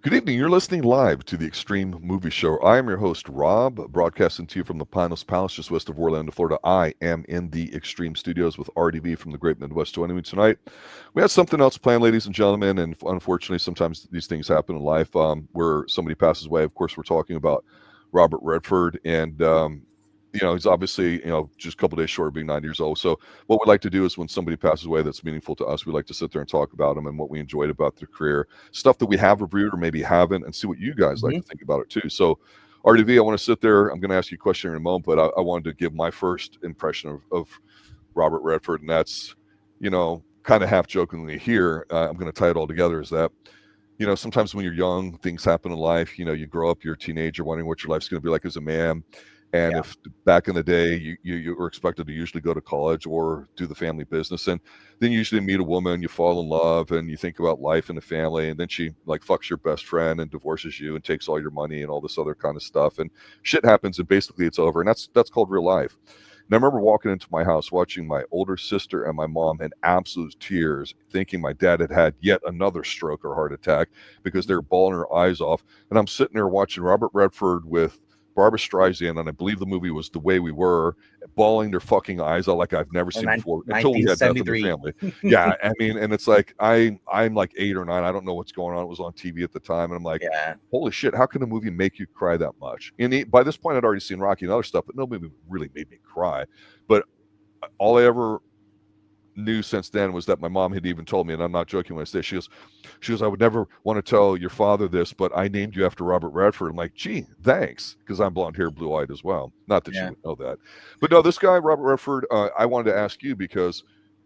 Good evening. You're listening live to the Extreme Movie Show. I am your host, Rob, broadcasting to you from the Pineless Palace, just west of Orlando, Florida. I am in the Extreme Studios with RDV from the Great Midwest. Joining me tonight, we had something else planned, ladies and gentlemen, and unfortunately, sometimes these things happen in life where somebody passes away. Of course, we're talking about Robert Redford, and he's obviously just a couple days short of being 90 years old. So what we like to do is when somebody passes away that's meaningful to us, we like to sit there and talk about them and what we enjoyed about their career, stuff that we have reviewed or maybe haven't, and see what you guys like to think about it too. So RDV, I want to sit there. I'm going to ask you a question in a moment, but I wanted to give my first impression of Robert Redford, and that's, kind of half jokingly here. I'm going to tie it all together. Is that sometimes when you're young, things happen in life. You grow up, you're a teenager, wondering what your life's going to be like as a man. And if back in the day you were expected to usually go to college or do the family business, and then you usually meet a woman, you fall in love, and you think about life and the family, and then she like fucks your best friend and divorces you and takes all your money and all this other kind of stuff, and shit happens, and basically it's over, and that's called real life. And I remember walking into my house, watching my older sister and my mom in absolute tears, thinking my dad had had yet another stroke or heart attack because they were bawling their eyes off, and I'm sitting there watching Robert Redford with Barbara Streisand, and I believe the movie was The Way We Were, bawling their fucking eyes out like I've never seen before until we had death in the family. Yeah, I mean, and it's like I'm like 8 or 9. I don't know what's going on. It was on TV at the time, and I'm like, holy shit, how can a movie make you cry that much? And by this point, I'd already seen Rocky and other stuff, but no movie really made me cry. But all I ever knew since then was that my mom had even told me, and I'm not joking when I say, she goes, I would never want to tell your father this, but I named you after Robert Redford. I'm like, gee, thanks, because I'm blonde hair, blue eyed as well. Not that you would know that, but no, this guy Robert Redford, I wanted to ask you because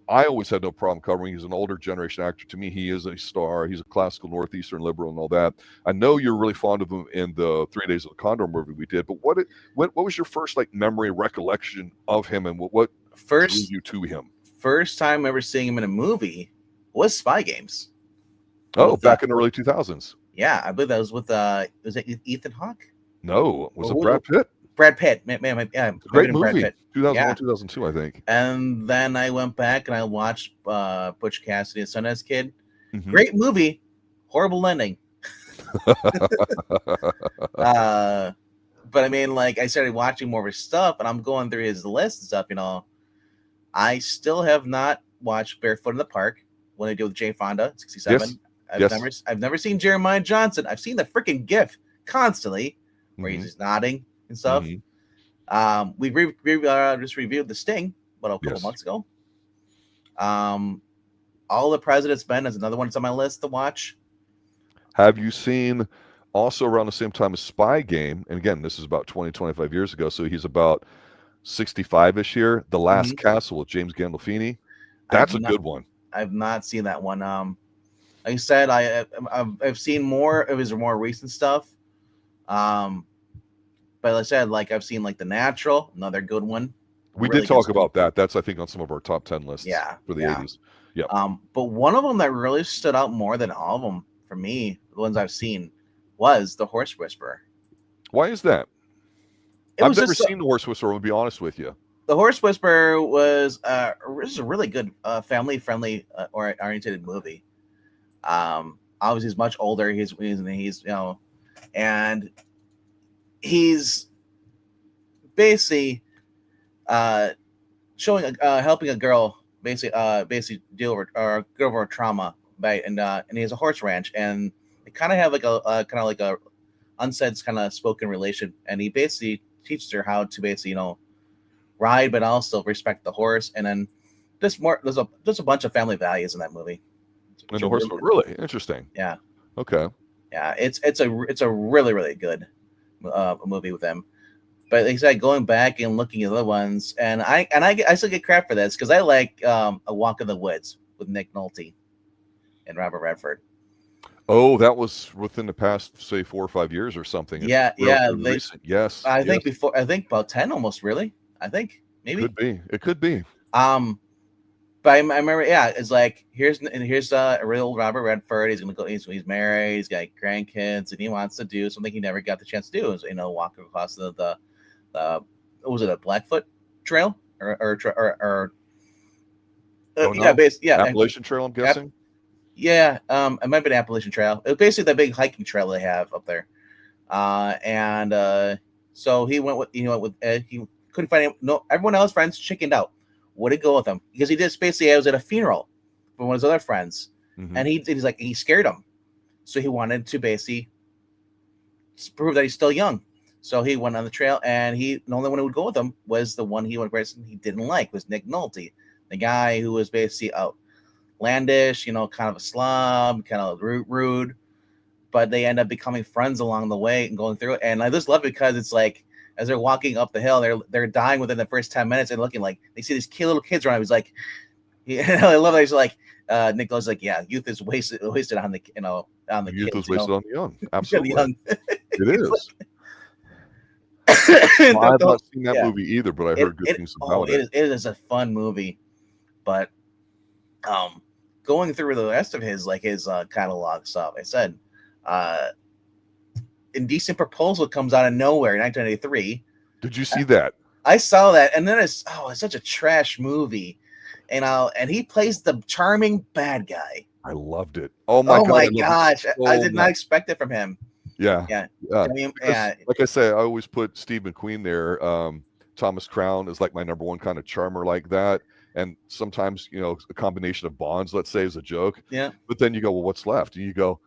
I always had no problem covering. He's an older generation actor. To me, he is a star. He's a classical Northeastern liberal and all that. I know you're really fond of him in the 3 Days of the Condor movie we did, but what was your first like memory recollection of him, and what drew you to him? First time ever seeing him in a movie was Spy Games. Oh, back in the early 2000s. Yeah, I believe that was with was it Ethan Hawke? No, was it Brad Pitt? Brad Pitt, great movie. Brad Pitt. 2001, 2002, I think. And then I went back and I watched Butch Cassidy and Sundance Kid. Mm-hmm. Great movie, horrible ending. But I mean, like I started watching more of his stuff, and I'm going through his list and stuff. I still have not watched Barefoot in the Park when they do with Jane Fonda, 67. Yes. I've never seen Jeremiah Johnson. I've seen the freaking GIF constantly where he's just nodding and stuff. Mm-hmm. We just reviewed The Sting about a couple months ago. All the President's Men is another one that's on my list to watch. Have you seen also around the same time as Spy Game? And again, this is about 20, 25 years ago. So he's about 65-ish here. The Last Castle with James Gandolfini. That's a good one. I've not seen that one. Like I said, I've seen more of his more recent stuff. But like I said, like I've seen like The Natural, another good one. We really did talk about that. That's I think on some of our top 10 lists. For the 80s. Yeah. But one of them that really stood out more than all of them for me, the ones I've seen, was The Horse Whisperer. Why is that? I've never seen The Horse Whisperer, to be honest with you. The Horse Whisperer was a really good family-friendly oriented movie. Obviously, he's much older. He's and he's basically showing helping a girl basically deal with or get over trauma, right? And he has a horse ranch, and they kind of have like a kind of like a unsaid kind of spoken relation, and he basically teaches her how to basically ride, but also respect the horse. And then there's a bunch of family values in that movie. And the horse, really interesting. Yeah. Okay. Yeah, it's a really, really good movie with them. But like I said, going back and looking at other ones, and I still get crap for this because I like A Walk in the Woods with Nick Nolte and Robert Redford. Oh, that was within the past, say, 4 or 5 years or something. It's recent. Yes. I think about 10 almost, really. I think maybe. It could be. But I remember, it's like here's a real Robert Redford. He's gonna go. He's married. He's got grandkids, and he wants to do something he never got the chance to do. Is walk across the was it a Blackfoot Trail or Appalachian Trail, I'm guessing. Yeah, it might be the Appalachian Trail. It was basically the big hiking trail they have up there. And so he couldn't find no everyone else friends chickened out. Wouldn't go with him because he just basically I was at a funeral for one of his other friends, Mm-hmm. and he's like he scared him, so he wanted to basically prove that he's still young. So he went on the trail, and the only one who would go with him was the one he didn't like was Nick Nolte, the guy who was basically outlandish, kind of a slob, kind of rude, but they end up becoming friends along the way and going through it. And I just love it because it's like as they're walking up the hill, they're dying within the first 10 minutes and looking like they see these cute little kids around. He's like, I love that he's like, Nick goes like, yeah, youth is wasted on the on the Youth kids, is wasted on the young. Absolutely, the young. it is. Well, I have not seen that movie either, but I heard good it, things oh, about it. it is a fun movie, but going through the rest of his catalog stuff, I said, Indecent Proposal comes out of nowhere in 1983. Did you see that? I saw that, and then it's such a trash movie, and he plays the charming bad guy. I loved it. Oh my god! My I loved it gosh! so I did not much. expect it from him. Yeah, Yeah, yeah. I mean, Because, like I say, I always put Steve McQueen there. Thomas Crown is like my number one kind of charmer like that. And sometimes, a combination of Bonds, let's say, is a joke. yeah. But then you go, well, what's left? And you go,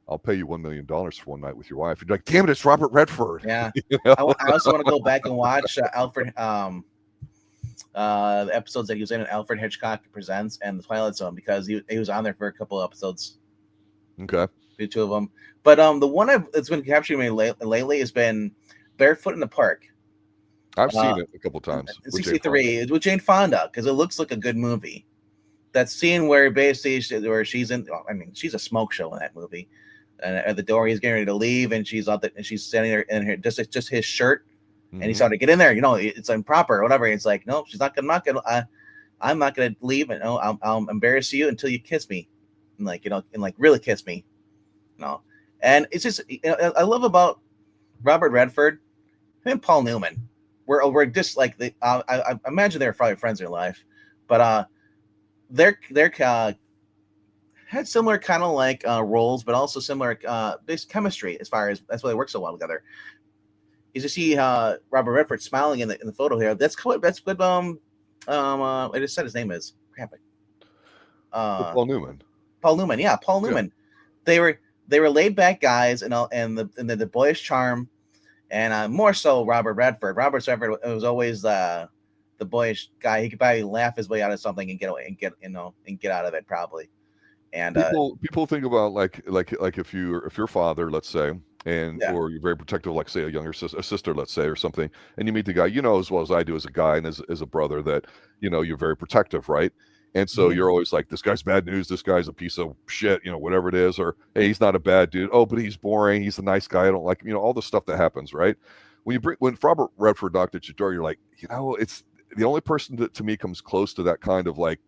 I'll pay you $1 million for one night with your wife. You're like, damn it, it's Robert Redford. Yeah. You know? I also want to go back and watch Alfred, the episodes that he was in Alfred Hitchcock Presents and The Twilight Zone because he was on there for a couple of episodes. Okay. The two of them. But the one that's been capturing me lately has been Barefoot in the Park. I've seen it a couple times. 63 with Jane Fonda because it looks like a good movie. That scene where basically where she's in, she's a smoke show in that movie. And at the door, he's getting ready to leave, and she's and she's standing there in her just his shirt, and he's starting to get in there. It's improper or whatever. It's like, no, she's not gonna. I'm not gonna leave, and I'll embarrass you until you kiss me, and really kiss me. And it's just I love about Robert Redford and Paul Newman. We're just like I imagine they're probably friends in life, but they're had similar kind of like roles, but also similar this chemistry as far as that's why they work so well together. Is you see Robert Redford smiling in the photo here. That's good. I just said his name is Paul Newman. Paul Newman, yeah, Paul Newman. Yeah. They were laid back guys, and the boyish charm, and more so Robert Redford. Robert Redford was always the boyish guy. He could probably laugh his way out of something and get away and get out of it probably. And people think about like if your father, let's say, or you're very protective, like say a sister, let's say, or something, and you meet the guy, as well as I do as a guy and as a brother that you're very protective, right? And so you're always like, this guy's bad news, this guy's a piece of shit, whatever it is, or hey, he's not a bad dude. Oh, but he's boring, he's a nice guy, I don't like him, all the stuff that happens, right? When Robert Redford knocked at your door, you're like, it's the only person that to me comes close to that kind of like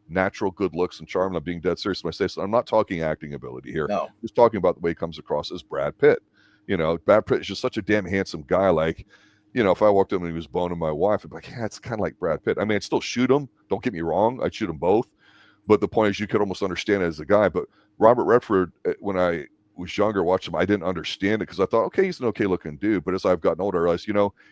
natural good looks and charm. And I'm being dead serious when I say so. I'm not talking acting ability here. No. Just talking about the way he comes across as Brad Pitt. Brad Pitt is just such a damn handsome guy. Like, if I walked up and he was boning my wife, I'd be like, yeah, it's kind of like Brad Pitt. I mean, I'd still shoot him. Don't get me wrong. I'd shoot them both. But the point is you could almost understand it as a guy. But Robert Redford, when I was younger, watched him, I didn't understand it because I thought, okay, he's an okay looking dude. But as I've gotten older, I realized,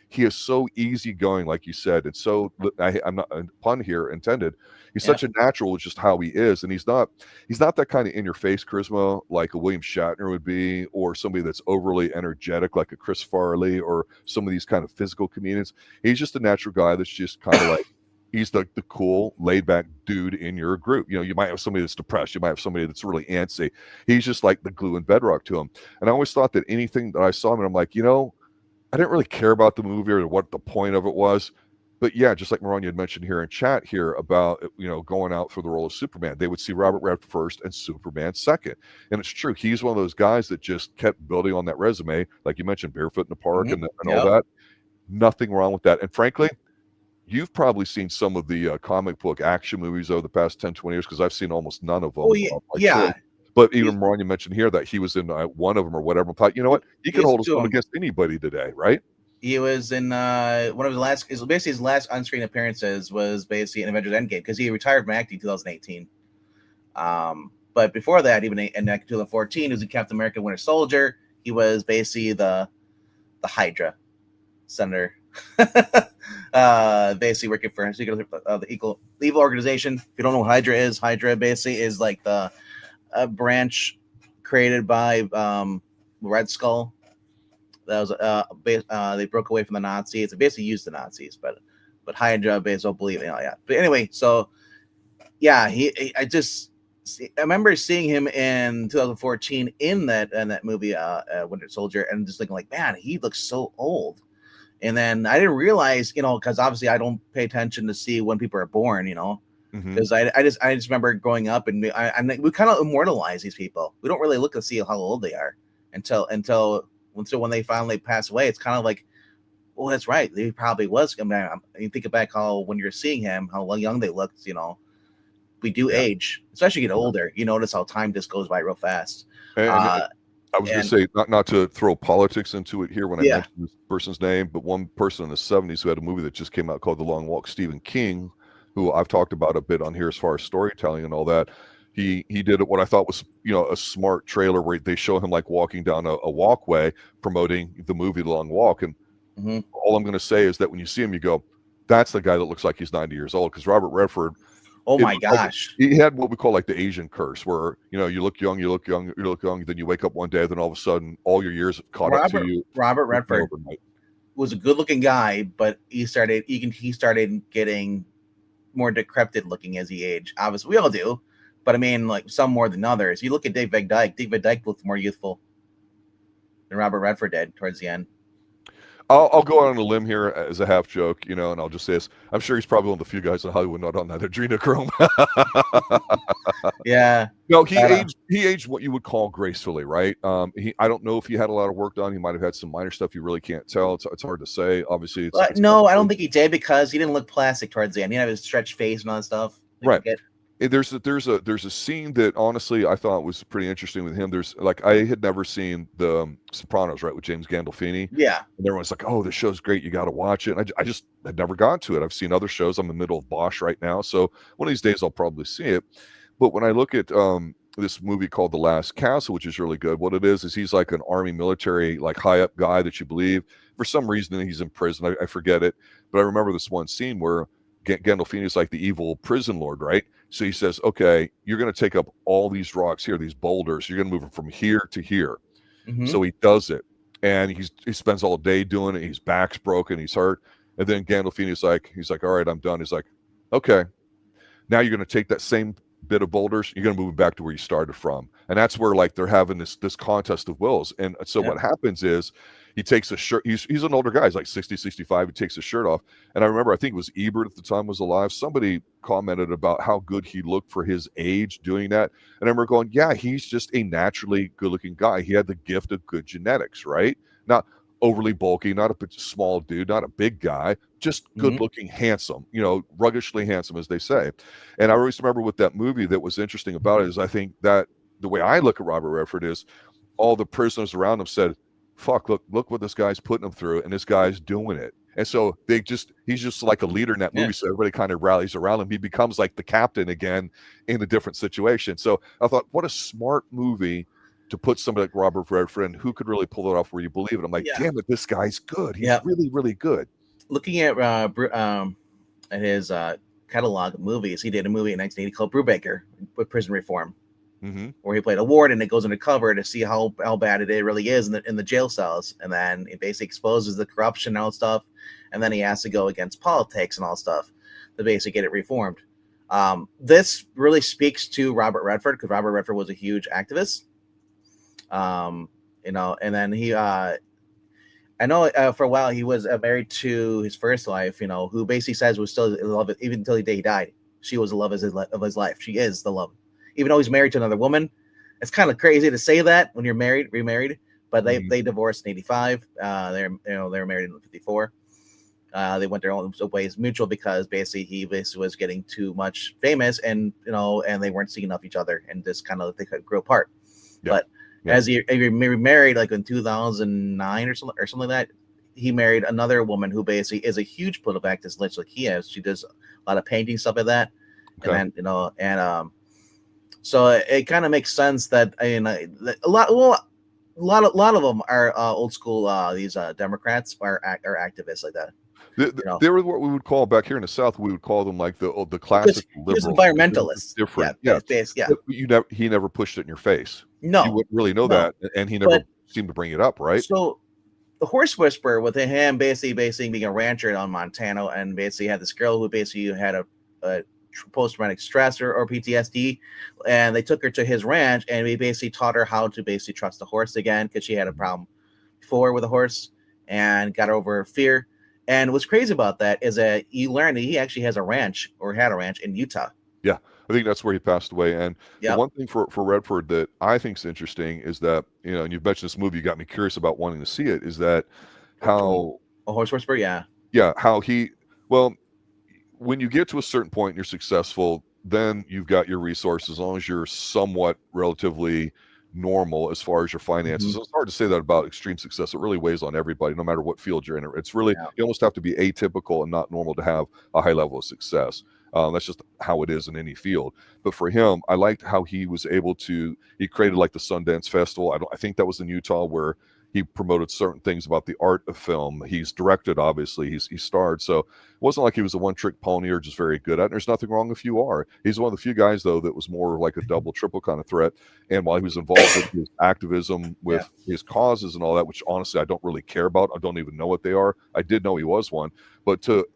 he is so easygoing, like you said. And so I'm not a pun here intended. He's such a natural, just how he is. And he's not that kind of in your face charisma like a William Shatner would be, or somebody that's overly energetic like a Chris Farley, or some of these kind of physical comedians. He's just a natural guy that's just kind of like, he's the cool, laid-back dude in your group. You might have somebody that's depressed. You might have somebody that's really antsy. He's just like the glue and bedrock to him. And I always thought that anything that I saw him, and I'm like, I didn't really care about the movie or what the point of it was. But yeah, just like Maranya had mentioned here in chat here about, going out for the role of Superman, they would see Robert Redford first and Superman second. And it's true. He's one of those guys that just kept building on that resume. Like you mentioned, Barefoot in the Park and all that. Nothing wrong with that. And frankly, you've probably seen some of the comic book action movies over the past 10, 20 years because I've seen almost none of them. Oh, yeah. But even Maranya mentioned here that he was in one of them or whatever. I thought, you know what? He could hold his own against anybody today, right? He was in one of his last on-screen appearances was basically in Avengers Endgame because he retired from acting in 2018. But But before that, even in 2014, he was in Captain America: Winter Soldier. He was basically the Hydra senator, basically working for the evil organization. If you don't know what Hydra basically is like the branch created by Red Skull. That was they broke away from the Nazis. They basically used the Nazis, but Hydra basically don't believe it. Yeah. But anyway, so yeah, I remember seeing him in 2014 in that movie Winter Soldier, and just thinking like, man, he looks so old. And then I didn't realize, because obviously I don't pay attention to see when people are born, because I just remember growing up and we kind of immortalize these people. We don't really look to see how old they are until when they finally pass away. It's kind of like, oh, that's right, they probably was. I mean, you think back how when you're seeing him, how young they looked. We do age, especially get older. You notice how time just goes by real fast. And I was going to say, not to throw politics into it here when I mentioned this person's name, but one person in the 70s who had a movie that just came out called The Long Walk, Stephen King, who I've talked about a bit on here as far as storytelling and all that. He did what I thought was, a smart trailer where they show him like walking down a walkway promoting the movie The Long Walk. And all I'm going to say is that when you see him, you go, that's the guy that looks like he's 90 years old, because Robert Redford, oh my gosh, he had what we call like the Asian curse, where you look young, then you wake up one day, then all of a sudden all your years have caught up to you. Robert Redford was a good-looking guy, but he started getting more decrepit looking as he aged. Obviously, we all do, but I mean, like some more than others. You look at Dave Van Dyke. Dave Van Dyke looked more youthful than Robert Redford did towards the end. I'll go out on a limb here as a half joke, and I'll just say this. I'm sure he's probably one of the few guys in Hollywood not on that adrenochrome. Yeah. No, he aged what you would call gracefully, right? I don't know if he had a lot of work done. He might have had some minor stuff. You really can't tell. It's hard to say. Obviously, no, I don't think he did, because he didn't look plastic towards the end. He didn't have his stretched face and all that stuff. Right. There's a scene that honestly I thought was pretty interesting with him. There's like, I had never seen the Sopranos, right, with James Gandolfini. Yeah. And everyone's like, oh, this show's great, you got to watch it. And I just had never gone to it. I've seen other shows. I'm in the middle of Bosch right now, so one of these days I'll probably see it. But when I look at this movie called The Last Castle, which is really good, what it is he's like an army military, like high up guy that you believe. For some reason he's in prison. I forget it, but I remember this one scene where Gandolfini is like the evil prison lord, right? So he says, okay, you're going to take up all these rocks here, these boulders. You're going to move them from here to here. So he does it. And he spends all day doing it. His back's broken. He's hurt. And then Gandolfini's like, all right, I'm done. He's like, okay, now you're going to take that same bit of boulders. You're going to move it back to where you started from. And that's where like they're having this contest of wills. And so what happens is he takes a shirt. He's an older guy. He's like 60, 65. He takes his shirt off. And I remember, I think it was Ebert at the time was alive. Somebody commented about how good he looked for his age doing that. And I remember going, yeah, he's just a naturally good looking guy. He had the gift of good genetics, right? Not overly bulky, not a small dude, not a big guy, just good looking, handsome, ruggishly handsome, as they say. And I always remember with that movie, that was interesting about it is I think that the way I look at Robert Redford is all the prisoners around him said, fuck, look what this guy's putting him through, and this guy's doing it. And so he's just like a leader in that movie. So everybody kind of rallies around him. He becomes like the captain again in a different situation. So I thought, what a smart movie to put somebody like Robert Redford in, who could really pull it off where you believe it. I'm like, damn it, this guy's good. He's really, really good. Looking at his catalog of movies, he did a movie in 1980 called Brubaker with prison reform, where he played a warden and goes undercover to see how bad it really is in the jail cells, and then it basically exposes the corruption and all stuff, and then he has to go against politics and all stuff to basically get it reformed. This really speaks to Robert Redford, because Robert Redford was a huge activist. And then he, I know for a while he was married to his first wife, who basically says was still in love even until the day he died. She was the love of his life. She is the love, even though he's married to another woman. It's kind of crazy to say that when you're remarried, but they divorced in 85. They were married in 54. They went their own ways mutual, because basically he was getting too much famous, and and they weren't seeing enough each other, and just kind of they could grow apart. But as he remarried, like in 2009 or something like that, he married another woman who basically is a huge political activist, like he is. She does a lot of painting, stuff like that. Okay. And then So it kind of makes sense that a lot of them are old school. These Democrats are activists like that. You know, They were what we would call back here in the South. We would call them like the because classic he was liberals. But they were just environmentalist. Yeah, different. Yeah, yeah. but he never pushed it in your face. You No, wouldn't really know no. that, and he never But seemed to bring it up, right? so the horse whisperer with him basically being a rancher on Montana, and basically had this girl who basically had a post-traumatic stress or PTSD, and they took her to his ranch, and he basically taught her how to basically trust the horse again because she had a Mhm. problem before with a horse and got over fear. And what's crazy about that is that you learn that he actually has a ranch or had a ranch in Utah. Yeah, I think that's where he passed away. And the Yep. one thing for Redford that I think is interesting is that and you've mentioned this movie, you got me curious about wanting to see it. Is that Which one? how A horse whisperer? Yeah. yeah how he well when you get to a certain point and you're successful, then you've got your resources. As long as you're somewhat relatively normal as far as your Hmm. finances. It's hard to say that about extreme success. It really weighs on everybody, no matter what field you're in. It's really Yeah. you almost have to be atypical and not normal to have a high level of success. That's just how it is in any field. But for him, I liked how he was able to. He created like the Sundance Festival. I think that was in Utah where he promoted certain things about the art of film. He's directed, obviously. He starred, so it wasn't like he was a one-trick pony or just very good at it. There's nothing wrong if you are. He's one of the few guys, though, that was more like a double, triple kind of threat. And while he was involved in his activism Yeah. with his causes and all that, which honestly I don't really care about, I don't even know what they are. I did know he was one, but to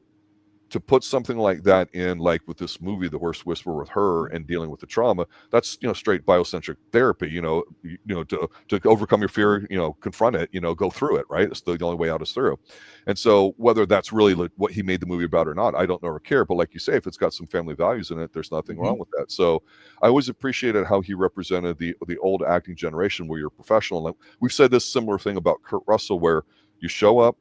put something like that in, like with this movie, The Horse Whisperer, with her and dealing with the trauma, that's straight biocentric therapy. To overcome your fear, confront it, go through it. Right, it's the only way out is through. And so, whether that's really like what he made the movie about or not, I don't know or care. But like you say, if it's got some family values in it, there's nothing Hmm. wrong with that. So, I always appreciated how he represented the old acting generation, where you're professional. Like, we've said this similar thing about Kurt Russell, where you show up,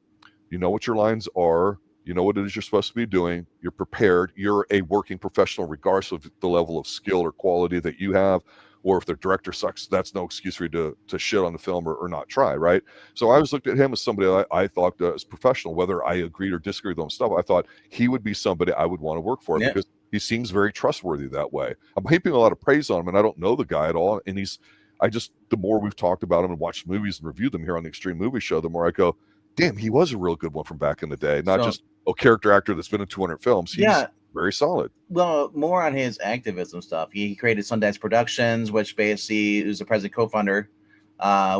you know what your lines are, you know what it is you're supposed to be doing, you're prepared, you're a working professional regardless of the level of skill or quality that you have. Or if the director sucks, that's no excuse for you to shit on the film or not try, right? So I always looked at him as somebody I thought as professional, whether I agreed or disagreed with him stuff. I thought he would be somebody I would want to work for Yeah. because he seems very trustworthy that way. I'm heaping a lot of praise on him, and I don't know the guy at all. And the more we've talked about him and watched movies and reviewed them here on the Extreme Movie Show, the more I go, damn, he was a real good one from back in the day. Not So just a character actor that's been in 200 films. He's yeah, very solid. well, more on his activism stuff. He created Sundance Productions, which basically is the president co-founder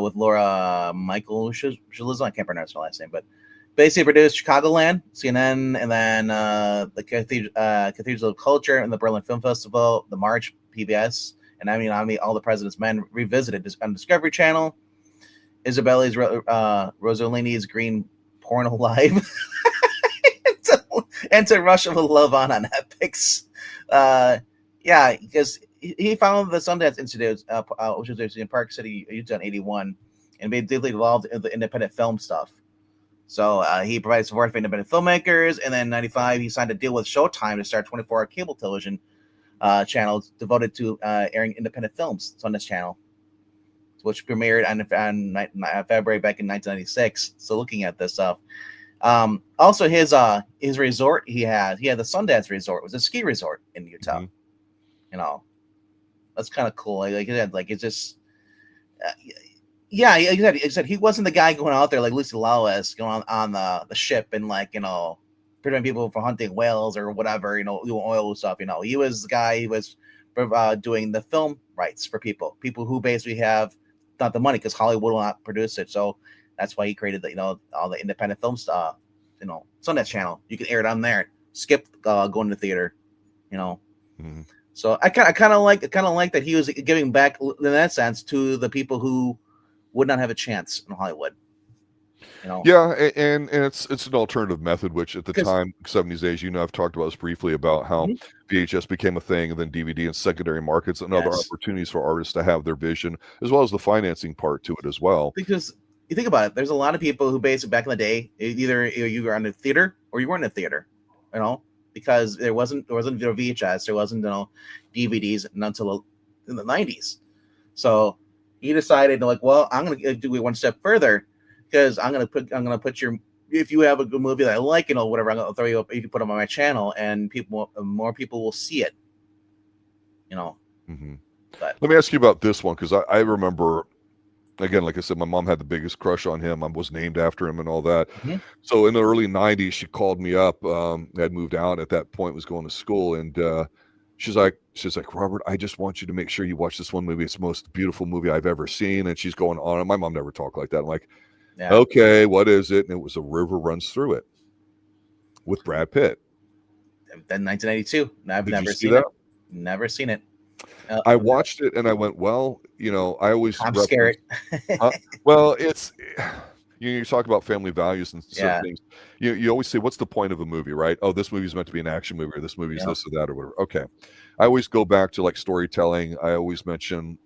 with Laura Michael Shaliza. I can't pronounce her last name, but basically produced Chicagoland, CNN, and then the Cathedral of Culture and the Berlin Film Festival, the March, PBS, and I mean, all the President's Men revisited on Discovery Channel. Isabella's Rossellini's Green Porno Live. and to Rush of Love on Epics. Yeah, because he founded the Sundance Institute, which was in Park City, Utah, in '81, and made deeply involved in the independent film stuff. So he provided support for independent filmmakers, and then in '95 he signed a deal with Showtime to start 24-hour cable television channel devoted to airing independent films. Sundance Channel, which premiered on February back in 1996. So looking at this stuff. Also, his resort he had the Sundance Resort. It was a ski resort in Utah. Hmm. You know, that's kind of cool. Like it's just, uh, yeah. He said he wasn't the guy going out there like Lucy Lawless going on the ship and like preventing people from hunting whales or whatever. Doing oil stuff. He was the guy. He was doing the film rights for people who basically have not the money because Hollywood will not produce it. So that's why he created all the independent film stuff. Sundance Channel. You can air it on there. Skip going to the theater. You know. Hmm. So I kind of like that he was giving back in that sense to the people who would not have a chance in Hollywood. Yeah, and it's an alternative method, which at the Because time, 70s, 80s, I've talked about this briefly about how VHS became a thing, and then DVD and secondary markets and other yes, opportunities for artists to have their vision, as well as the financing part to it as well. because you think about it, there's a lot of people who basically back in the day either you were on the theater or you weren't in the theater, because there wasn't VHS, there wasn't DVDs until in the 90s. So he decided like, well, I'm gonna do it one step further because I'm gonna put your if you have a good movie that I like whatever, I'm gonna throw you up. You can put them on my channel and more people will see it. You know. Hmm. But Let me ask you about this one, because I remember, again, like I said, my mom had the biggest crush on him. I was named after him and all that. mhm. So in the early 90s, she called me up. I'd moved out at that point, was going to school. And she's like, Robert, I just want you to make sure you watch this one movie. It's the most beautiful movie I've ever seen. And she's going on. And my mom never talked like that. I'm like, Yeah, okay, what is it? And it was A River Runs Through It with Brad Pitt. then 1992. I've Did you never see seen that? it. Never seen it. I watched it and I went, well, I always I'm reference, scared. well, it's you talk about family values and certain Yeah. things. You always say, what's the point of a movie, right? Oh, this movie is meant to be an action movie, or this movie is Yep. this or that or whatever. Okay, I always go back to like storytelling. I always mention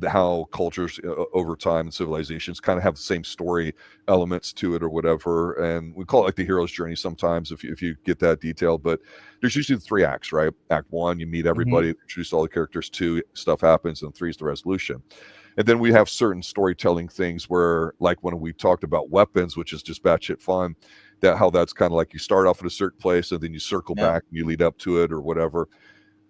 how cultures over time and civilizations kind of have the same story elements to it or whatever, and we call it like the hero's journey sometimes if you get that detailed. But there's usually the three acts, right? Act one, you meet Mhm. everybody, introduce all the characters. Two, stuff happens, and three is the resolution. And then we have certain storytelling things where, like when we talked about weapons, which is just batshit fun, that how that's kind of like you start off at a certain place and then you circle Yep. back and you lead up to it or whatever.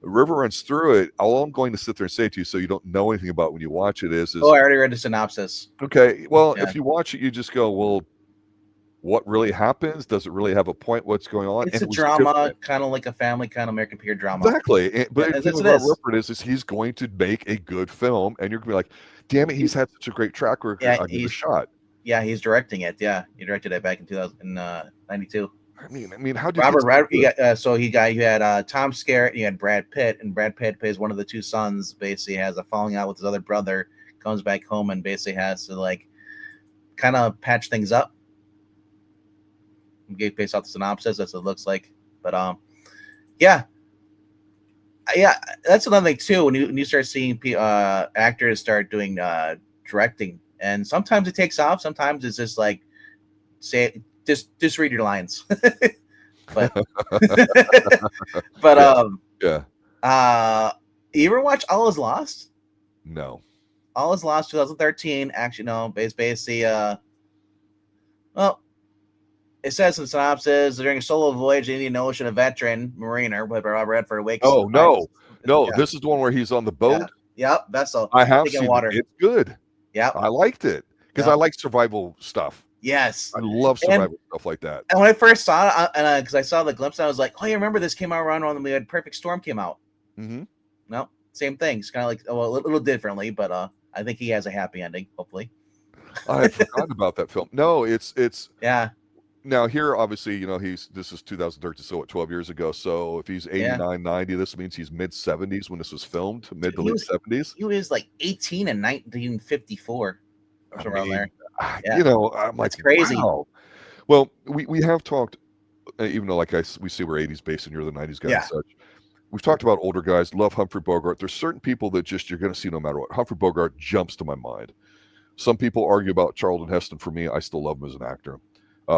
The River Runs Through It. All I'm going to sit there and say to you, so you don't know anything about when you watch it, is Oh, I already read the synopsis. okay. Well, Yeah. if you watch it, you just go, well, what really happens? Does it really have a point? What's going on? It's And a it was drama, different. kind of like a family, kind of American Peer drama. Exactly. Yeah, But the thing that's it about is. Rupert is he's going to make a good film, and you're going to be like, damn it, he's had such a great track record. Yeah, I'll give it a shot. he's directing it. Yeah, he directed it back in 2092. I mean, how do you get Robert so Redford. good? You had Tom Skerritt, you had Brad Pitt, and Brad Pitt plays one of the two sons. Basically, has a falling out with his other brother, comes back home, and basically has to like kind of patch things up. Based off the synopsis, as it looks like. But yeah, yeah, that's another thing too. When you start seeing actors start doing directing, and sometimes it takes off. Sometimes it's just like say just read your lines. but but Yeah. Yeah. you ever watch All Is Lost? No. All Is Lost 2013. Actually, no, it's basically well, it says in synopsis during a solo voyage in the Indian Ocean, a veteran mariner, but Robert Redford awakes to Oh, find no. No, yeah, this is the one where he's on the yeah, boat. yep, vessel I have taking seen it. water. It's good. Yep, I liked it because I yep, like survival stuff. yes. I love And survival stuff like that. when I first saw it, and because I saw the glimpse, I was like, "Oh, you remember this came out around when we had Perfect Storm came out?" Hmm. No, same thing. It's kind of like well, a little differently, but I think he has a happy ending, hopefully. I had forgotten about that film. No, it's Yeah, now here, obviously, this is 2013, so what, 12 years ago. So if he's yeah. 89, 90, this means he's mid 70s when this was filmed, mid Dude, to late 70s. he was like 18 in 1954 or I somewhere around mean, there. Yeah, I'm that's like, crazy. wow. Well, we have talked, even though like we see we're 80s based and you're the 90s guy and Yeah, such. We've talked about older guys. Love Humphrey Bogart. There's certain people that just you're going to see no matter what. Humphrey Bogart jumps to my mind. Some people argue about Charlton Heston. For me, I still love him as an actor.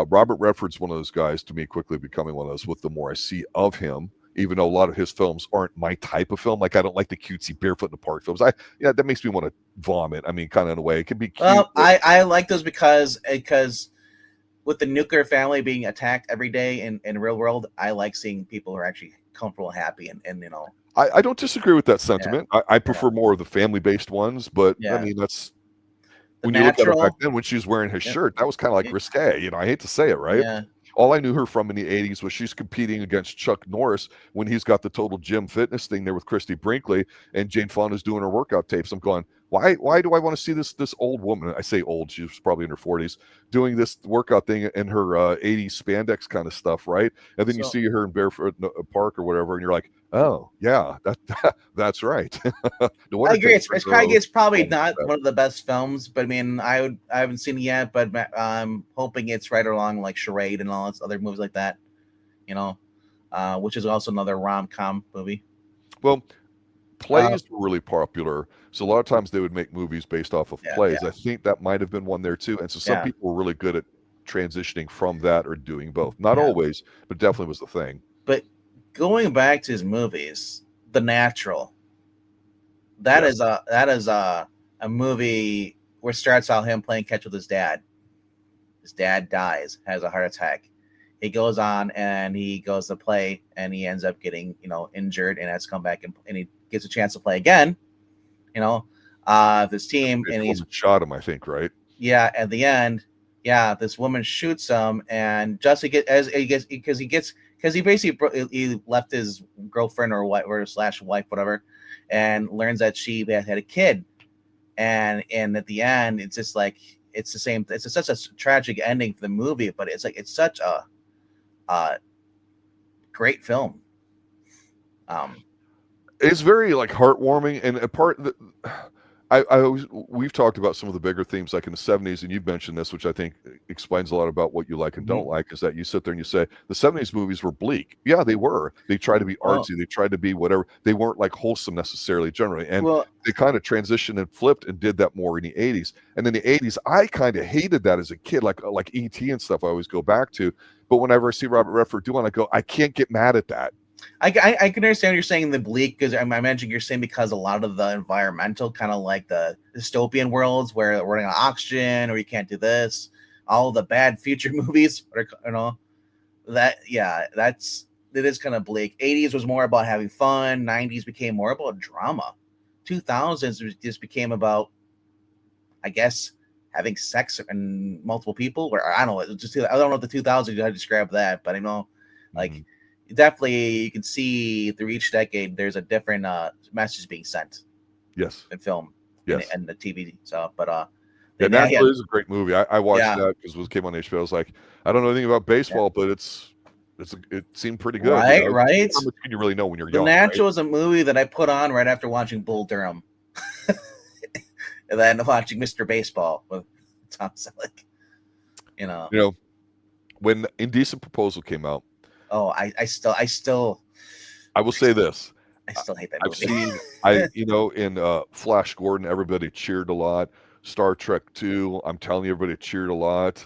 Robert Redford's one of those guys to me, quickly becoming one of those with the more I see of him, even though a lot of his films aren't my type of film. Like I don't like the cutesy barefoot in the park films. That makes me want to vomit. I mean, kind of in a way. It can be cute. well, I like those because with the nuclear family being attacked every day in real world, I like seeing people who are actually comfortable, happy, and I don't disagree with that yeah, sentiment. I yeah, prefer more of the family based ones, but I yeah. mean, that's The when you look at her back natural, then when she was wearing his yeah, shirt, that was kind of like yeah, risque. I hate to say it, right? yeah. All I knew her from in the 80s was she's competing against Chuck Norris when he's got the total gym fitness thing there with Christy Brinkley and Jane Fonda's doing her workout tapes. I'm going, why do I want to see this old woman? I say old, she was probably in her 40s, doing this workout thing in her 80s spandex kind of stuff, right? And then you So see her in Barefoot Park or whatever, and you're like, oh yeah, that's right. No I wonder agree. Ted It's probably called not that. one of the best films, but I mean, I haven't seen it yet, but I'm hoping it's right along like Charade and all its other movies like that. You know, which is also another rom-com movie. Well, Uh, plays were really popular, so a lot of times they would make movies based off of yeah, yeah, plays. I think that might have been one there too, and so some yeah, people were really good at transitioning from that or doing both. Not yeah. always, but definitely was the thing. But going back to his movies, The Natural, Yes. that is a movie where it starts out him playing catch with his dad. His dad dies, has a heart attack. He goes on and he goes to play, and he ends up getting injured, and has to come back and he gets a chance to play again. you know, this team, This and he's woman shot him, I think, right? yeah. At the end, yeah, this woman shoots him, and just to get as he gets because he basically he left his girlfriend or wife or slash wife whatever, and learns that she had a kid, and at the end it's just like it's the same. It's such a tragic ending for the movie, but it's like it's such a great film. Um, It's very like heartwarming, and a part that I always we've talked about some of the bigger themes like in the 70s, and you've mentioned this, which I think explains a lot about what you like and don't like, is that you sit there and you say the 70s movies were bleak. Yeah, they were. They tried to be oh artsy, they tried to be whatever. They weren't like wholesome necessarily generally. And well, they kind of transitioned and flipped and did that more in the 80s. And in the 80s, I kind of hated that as a kid, like E.T. and stuff I always go back to. But whenever I see Robert Redford doing, I go, I can't get mad at that. I can understand what you're saying the bleak because I imagine you're saying because a lot of the environmental kind of like the dystopian worlds where we're running out of oxygen or you can't do this, all the bad future movies, or that yeah, it is kind of bleak. 80s was more about having fun. 90s became more about drama. 2000s just became about, I guess, having sex and multiple people, or I don't know. Just I don't know if the 2000s how to describe that, but I know like. Mhm. Definitely you can see through each decade there's a different message being sent Yes. in film Yes. and the TV. So, but Yeah, then, Nashville is a great movie. I watched yeah, that because it came on HBO. I was like, I don't know anything about yeah, baseball, but it seemed pretty good. You right, know, right. how much can you really know when you're The young, right? Natural is a movie that I put on right after watching Bull Durham, and then watching Mr. Baseball with Tom Selleck. You know, You know, when Indecent Proposal came out, oh, I will say this: I still hate that I've movie. seen in Flash Gordon, everybody cheered a lot. Star Trek 2, I'm telling you, everybody cheered a lot.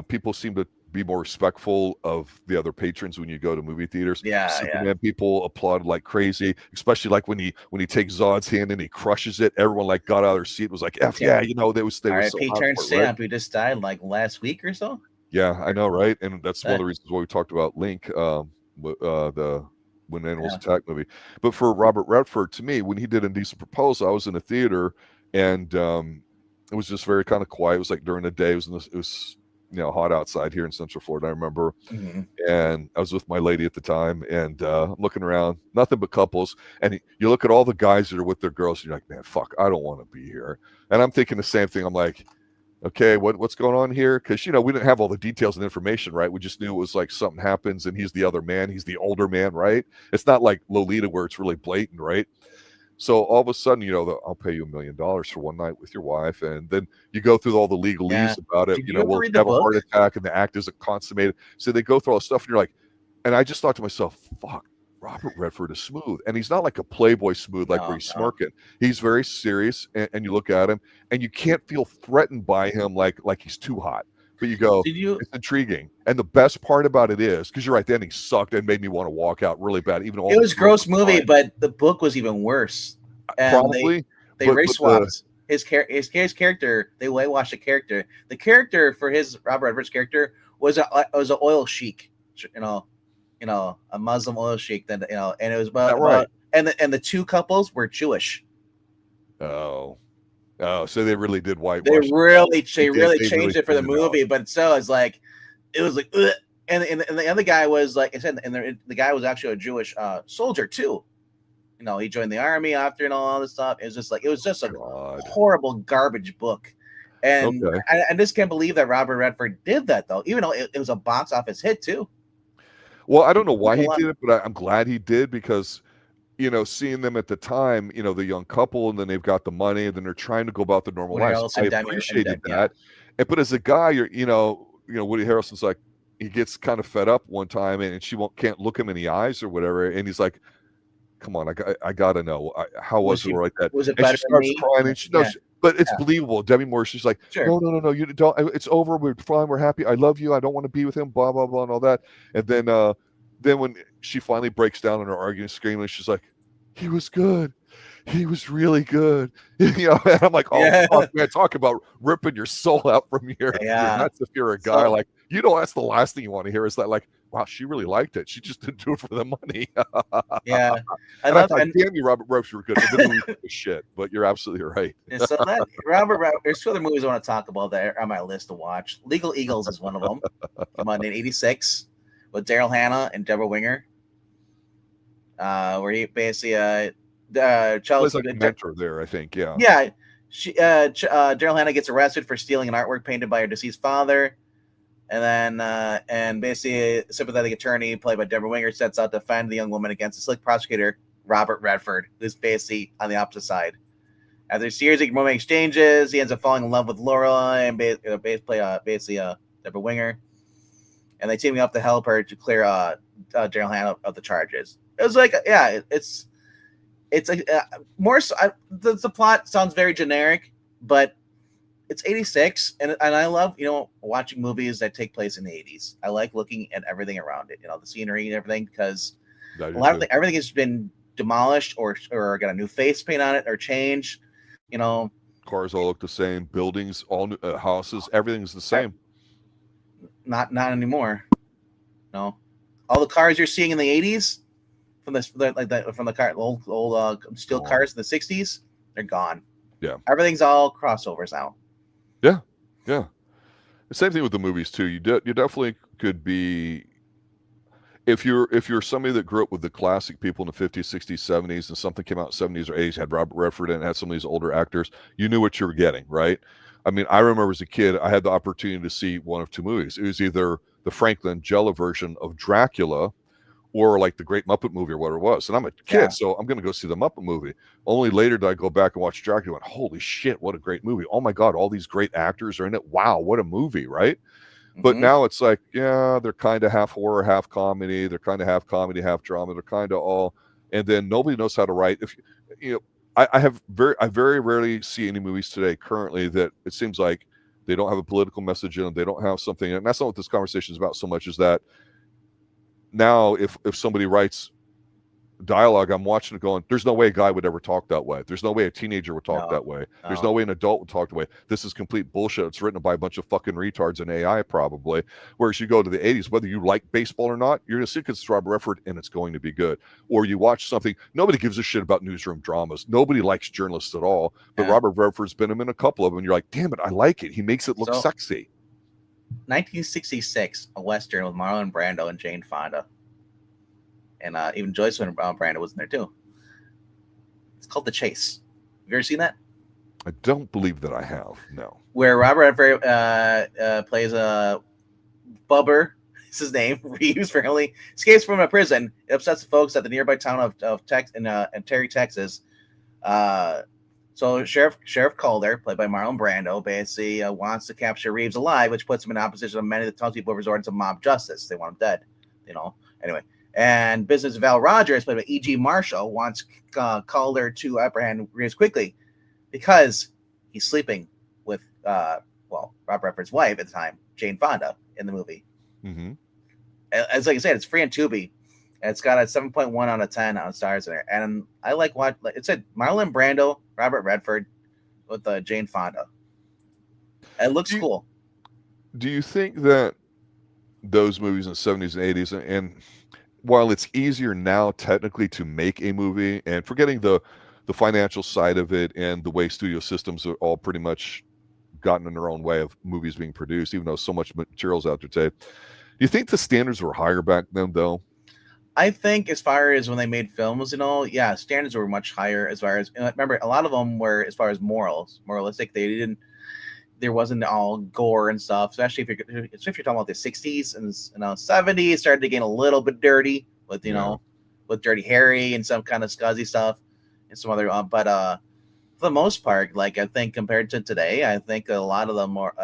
People seem to be more respectful of the other patrons when you go to movie theaters. Yeah, yeah, Superman people applauded like crazy, especially like when he takes Zod's hand and he crushes it. Everyone like got out of their seat, was like, "F yeah. yeah," they were so R.I.P. hot Terrence for it, right? Stamp, who just died like last week or so. Yeah, I know, right? And that's one of Uh, the reasons why we talked about Link, the When Animals yeah, Attack movie. But for Robert Redford, to me, when he did Indecent Proposal, I was in a theater, and it was just very kind of quiet. It was like during the day. It was hot outside here in Central Florida. I remember, mhm. and I was with my lady at the time, and I'm looking around, nothing but couples. And you look at all the guys that are with their girls, and you're like, man, fuck, I don't want to be here. And I'm thinking the same thing. I'm like, okay, what's going on here? Because we didn't have all the details and information, right? We just knew it was like something happens, and he's the other man, he's the older man, right? It's not like Lolita where it's really blatant, right? So all of a sudden, I'll pay you $1 million for one night with your wife, and then you go through all the Yeah. legalese about it. Did you ever Well, if read you the have a book? heart attack and the act isn't consummated, so they go through all this stuff, and you're like, and I just thought to myself, fuck. Robert Redford is smooth, and he's not like a playboy smooth, like where No, he's no. smirking. He's very serious, and you look at him, and you can't feel threatened by him like he's too hot. But you go, Did you? it's intriguing. And the best part about it is, because you're right, the ending sucked and made me want to walk out really bad, even though all It the was a girls gross were movie, fine. but the book was even worse. And Probably, they but race the swapped his character. They whitewashed the character. The character for his Robert Redford's character was an oil sheik. A Muslim oil sheik. That and it was is that right? and the two couples were Jewish. Oh, oh, so they really did They whitewash. really They they did. really They really changed it for the thinned it out. movie, but still, it's like it was like, ugh. And the other guy was like I said, and the guy was actually a Jewish soldier too. He joined the army after and all this stuff. It was just a God. horrible garbage book. And Okay. I just can't believe that Robert Redford did that though, even though it was a box office hit too. Well, I don't know why he People love did it, but I'm glad he did because seeing them at the time, the young couple, and then they've got the money, and then they're trying to go about their normal Woody lives. I Harrelson, Demi, appreciated yeah, that, but as a guy, Woody Harrelson's like, he gets kind of fed up one time, and she can't look him in the eyes or whatever, and he's like, "Come on, I gotta know, how was it like that?" was it And she better than starts me? crying, and she Yeah, knows, but it's yeah, believable. Demi Moore, she's like, sure. "No, no, no, no, you don't. It's over. We're fine. We're happy. I love you. I don't want to be with him. Blah blah blah, and all that." And then when she finally breaks down and her arguing, screaming, she's like, "He was good. He was really good." And I'm like, "Oh Yeah, fuck, man, talk about ripping your soul out from your yeah. nuts if you're a guy." So Like, that's the last thing you want to hear is that, like, wow, she really liked it. She just didn't do it for the money. Yeah, I And I love thought, and damn you, Robert Redford, were good. And then the movie was shit. But you're absolutely right. and so that there's two other movies I want to talk about that are on my list to watch. Legal Eagles is one of them. Came out in '86 with Daryl Hannah and Deborah Winger, where he basically Plays Charles. like a mentor there, I think. Yeah. Yeah, Daryl Hannah gets arrested for stealing an artwork painted by her deceased father, and then and basically a sympathetic attorney played by Deborah Winger sets out to defend the young woman against the slick prosecutor Robert Redford, who's basically on the opposite side. After a series of romantic exchanges, he ends up falling in love with Laura and basically Deborah Winger, and they teaming up to help her to clear Daryl Hannah of the charges. It was like, yeah, it's a more. The plot sounds very generic, but it's '86, and I love watching movies that take place in the '80s. I like looking at everything around it, the scenery and everything, because a lot of everything has been demolished or got a new face paint on it or changed. Cars all look the same. Buildings, all new, houses, everything's the same. Not anymore. No, all the cars you're seeing in the '80s from the car old steel cars in the '60s, they're gone. Yeah, everything's all crossovers now. Yeah. The same thing with the movies too. You definitely could be, if you're somebody that grew up with the classic people in the 50s, 60s, 70s, and something came out in the 70s or 80s, had Robert Redford in it, had some of these older actors, you knew what you were getting, right? I mean, I remember as a kid, I had the opportunity to see one of two movies. It was either the Frank Langella version of Dracula, or like the Great Muppet Movie, or whatever it was. And I'm a kid, so I'm going to go see the Muppet Movie. Only later did I go back and watch Dracula and went, holy shit, what a great movie. Oh my God, all these great actors are in it. Wow, what a movie, right? Mm-hmm. But now it's like, yeah, they're kind of half horror, half comedy. They're kind of half comedy, half drama. They're kind of all, and then nobody knows how to write. If I very rarely see any movies today currently that it seems like they don't have a political message in them. They don't have something, and that's not what this conversation is about so much, is that now if somebody writes dialogue, I'm watching it going, there's no way a guy would ever talk that way. There's no way a teenager would talk that way. There's no way an adult would talk that way. This is complete bullshit. It's written by a bunch of fucking retards in AI probably. Whereas you go to the 80s, whether you like baseball or not, you're going to see it's Robert Redford and it's going to be good. Or you watch something, nobody gives a shit about newsroom dramas. Nobody likes journalists at all. But Robert Redford's been in a couple of them and you're like, damn it, I like it. He makes it look sexy. 1966, a Western with Marlon Brando and Jane Fonda. And even Joyce Brando was in there too. It's called The Chase. Have you ever seen that? I don't believe that I have, no. Where Robert Redford plays a bubber, is his name, Reeves, apparently, escapes from a prison. It upsets the folks at the nearby town of Terry, Texas. So Sheriff Calder, played by Marlon Brando, basically wants to capture Reeves alive, which puts him in opposition to many of the townspeople resorting to mob justice. They want him dead, Anyway, and business Val Rogers, played by E.G. Marshall, wants Calder to apprehend Reeves quickly because he's sleeping with Robert Redford's wife at the time, Jane Fonda, in the movie. Mm-hmm. As like I said, it's free on Tubi. It's got a 7.1 out of 10 on stars there. And I like what it said Marlon Brando, Robert Redford with Jane Fonda. It looks cool. Do you think that those movies in the 70s and 80s, and while it's easier now technically to make a movie, and forgetting the financial side of it and the way studio systems are all pretty much gotten in their own way of movies being produced, even though so much material's out there today, do you think the standards were higher back then, though? I think as far as when they made films and all, yeah, standards were much higher as far as, remember, a lot of them were as far as moralistic. There wasn't all gore and stuff, especially if you're talking about the 60s and 70s, started to get a little bit dirty with, with Dirty Harry and some kind of scuzzy stuff and some other, but for the most part, like, I think compared to today, I think a lot of them are,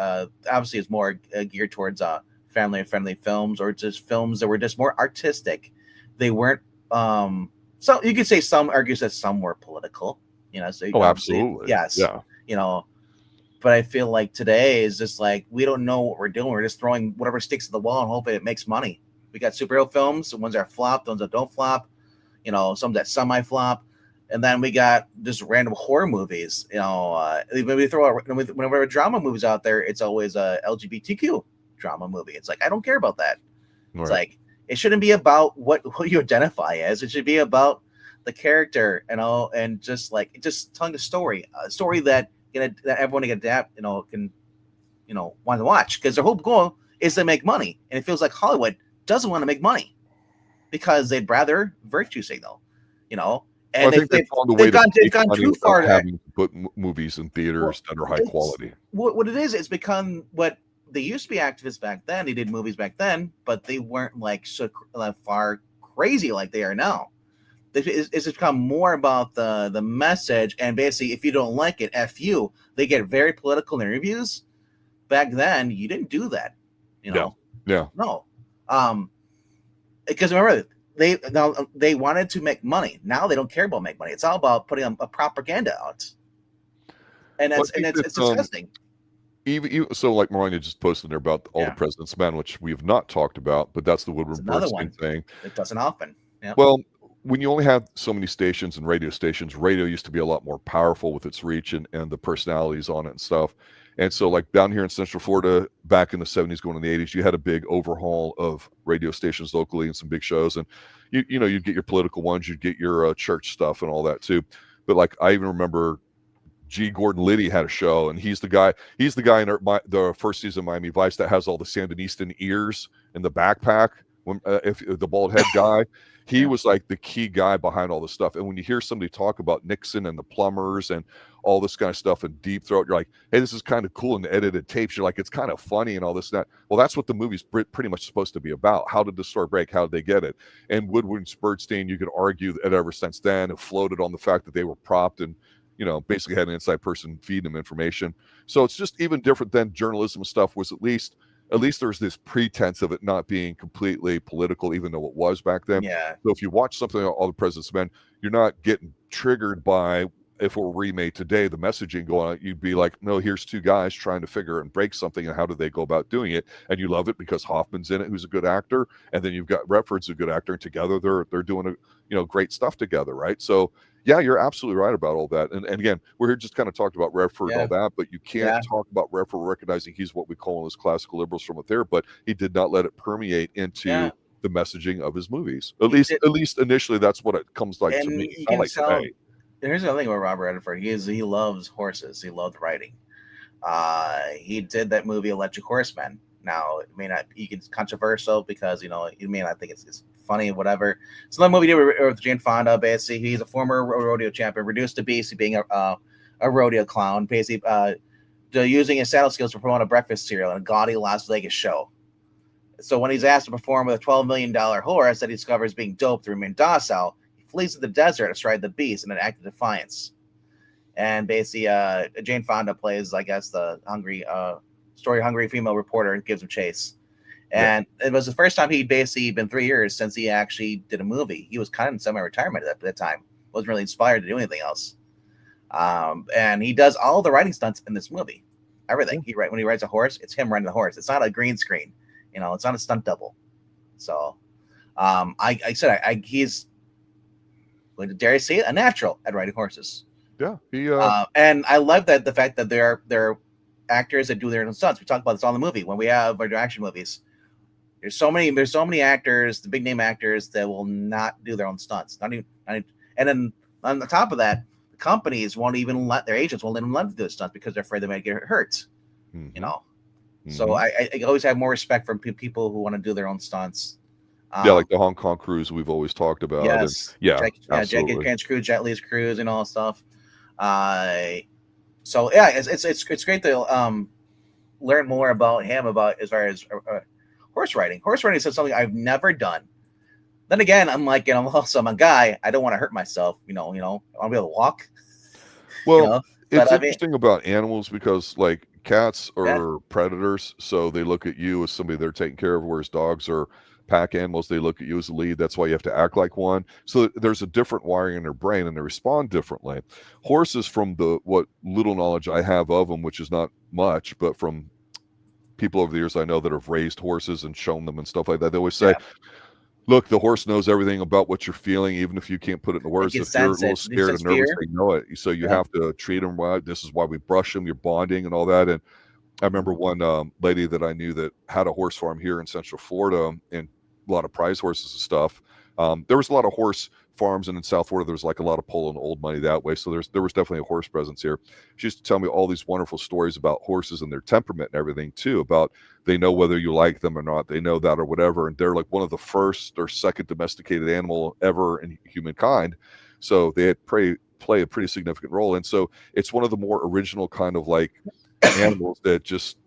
obviously is more geared towards family-friendly films, or just films that were just more artistic. They weren't, so you could say some argues that some were political, so you absolutely. Yes. Yeah. But I feel like today is just like, we don't know what we're doing. We're just throwing whatever sticks to the wall and hoping it makes money. We got superhero films, the ones that flop, the ones that don't flop, some that semi-flop. And then we got just random horror movies. When we throw out, whenever a drama movie's out there, it's always a LGBTQ drama movie. It's like, I don't care about that. Right. It's like, It shouldn't be about what you identify as. It should be about the character, and just telling a story that that everyone can adapt, can want to watch, because their whole goal is to make money, and it feels like Hollywood doesn't want to make money because they'd rather virtue signal, you know, Well, I and think they've found a way to they've make gone money too without far. having to put movies in Well, theaters that are high it's quality. what it is. It's become what they used to be activists back then. They did movies back then, but they weren't like so far crazy like they are now. It's become more about the message, and basically, if you don't like it, f you. They get very political in interviews. Back then, you didn't do that, you Yeah, know. yeah. No, because remember, they wanted to make money. Now they don't care about make money. It's all about putting a propaganda out, and Well, I think it's that disgusting. even so, like Melania just posted there about All the Yeah, President's Men, which we have not talked about, but that's the it's Woodward another Bernstein one thing. that doesn't often. Yeah, Well, when you only have so many stations and radio stations, radio used to be a lot more powerful with its reach and the personalities on it and stuff. And so, like down here in Central Florida, back in the 70s, going in the 80s, you had a big overhaul of radio stations locally and some big shows. And you'd get your political ones, you'd get your church stuff and all that too. But like, I even remember G. Gordon Liddy had a show, and he's the guy. He's the guy in the first season of Miami Vice that has all the Sandinistan ears in the backpack. When if the bald head guy, he yeah, was like the key guy behind all this stuff. And when you hear somebody talk about Nixon and the plumbers and all this kind of stuff and Deep Throat, you're like, hey, this is kind of cool. And the edited tapes, you're like, it's kind of funny and all this and that. Well, that's what the movie's pretty much supposed to be about. How did the story break? How did they get it? And Woodward and Springsteen, you could argue that ever since then have floated on the fact that they were propped and basically had an inside person feed them information. So it's just even different than journalism stuff was at least there's this pretense of it not being completely political, even though it was back then. yeah, So if you watch something like All the President's Men, you're not getting triggered by if it were remade today, the messaging going on, you'd be like, no, here's two guys trying to figure and break something, and how do they go about doing it? And you love it because Hoffman's in it, who's a good actor, and then you've got Redford's a good actor, and together they're doing great stuff together, right? So yeah, you're absolutely right about all that. And again, we're here just kind of talked about Redford and all yeah, that, but you can't yeah, talk about Redford recognizing he's what we call as classical liberals from there, but he did not let it permeate into yeah. the messaging of his movies. At He least did, at least initially that's what it comes like to me. and you Not can like tell. today. Here's the thing about Robert Redford. He loves horses. He loved riding. He did that movie Electric Horseman. Now, it may not, it's controversial because you may not think it's funny or whatever. So that movie he did with Jane Fonda. Basically, he's a former rodeo champion, reduced to basically being a rodeo clown, basically using his saddle skills to promote a breakfast cereal in a gaudy Las Vegas show. So when he's asked to perform with a $12 million horse that he discovers being doped to remain docile, he flees to the desert astride the beast in an act of defiance. And basically, Jane Fonda plays, I guess, the hungry female reporter and gives him chase. Yeah. And it was the first time he'd basically been 3 years since he actually did a movie. He was kind of in semi-retirement at that time. Wasn't really inspired to do anything else. And he does all the riding stunts in this movie. Everything. When he rides a horse, it's him riding the horse. It's not a green screen. It's not a stunt double. So, he's, dare I say it, a natural at riding horses. Yeah. And I love that the fact that there are actors that do their own stunts. We talk about this all in the movie when we have our action movies. There's so many actors, the big name actors, that will not do their own stunts. Not even, and then on the top of that, the companies won't even let their agents won't let them do the stunts because they're afraid they might get hurt. Mm-hmm. So I always have more respect for people who want to do their own stunts. Yeah, like the Hong Kong cruise we've always talked about. Yes. And Jackie absolutely. Chan's cruise, Jet Li's cruise, and all that stuff. So yeah, it's great to learn more about him as far as horse riding. Horse riding is something I've never done. Then again, I'm a guy. I don't want to hurt myself. I want to be able to walk. Well, But it's interesting about animals because like cats are Yeah. predators, so they look at you as somebody they're taking care of, whereas dogs are pack animals. They look at you as a lead. That's why you have to act like one. So there's a different wiring in their brain and they respond differently. Horses, from what little knowledge I have of them, which is not much, but from people over the years I know that have raised horses and shown them and stuff like that, they always say, look, the horse knows everything about what you're feeling, even if you can't put it into words. If you're a little scared and nervous, they know it. So you have to treat them right. This is why we brush them. You're bonding and all that. And I remember one lady that I knew that had a horse farm here in Central Florida, and a lot of prize horses and stuff. There was a lot of horse farms, and in South Florida, there was like a lot of pulling old money that way. So there was definitely a horse presence here. She used to tell me all these wonderful stories about horses and their temperament and everything too. About they know whether you like them or not. They know that or whatever, and they're like one of the first or second domesticated animal ever in humankind. So they had play a pretty significant role, and so it's one of the more original kind of like animals that just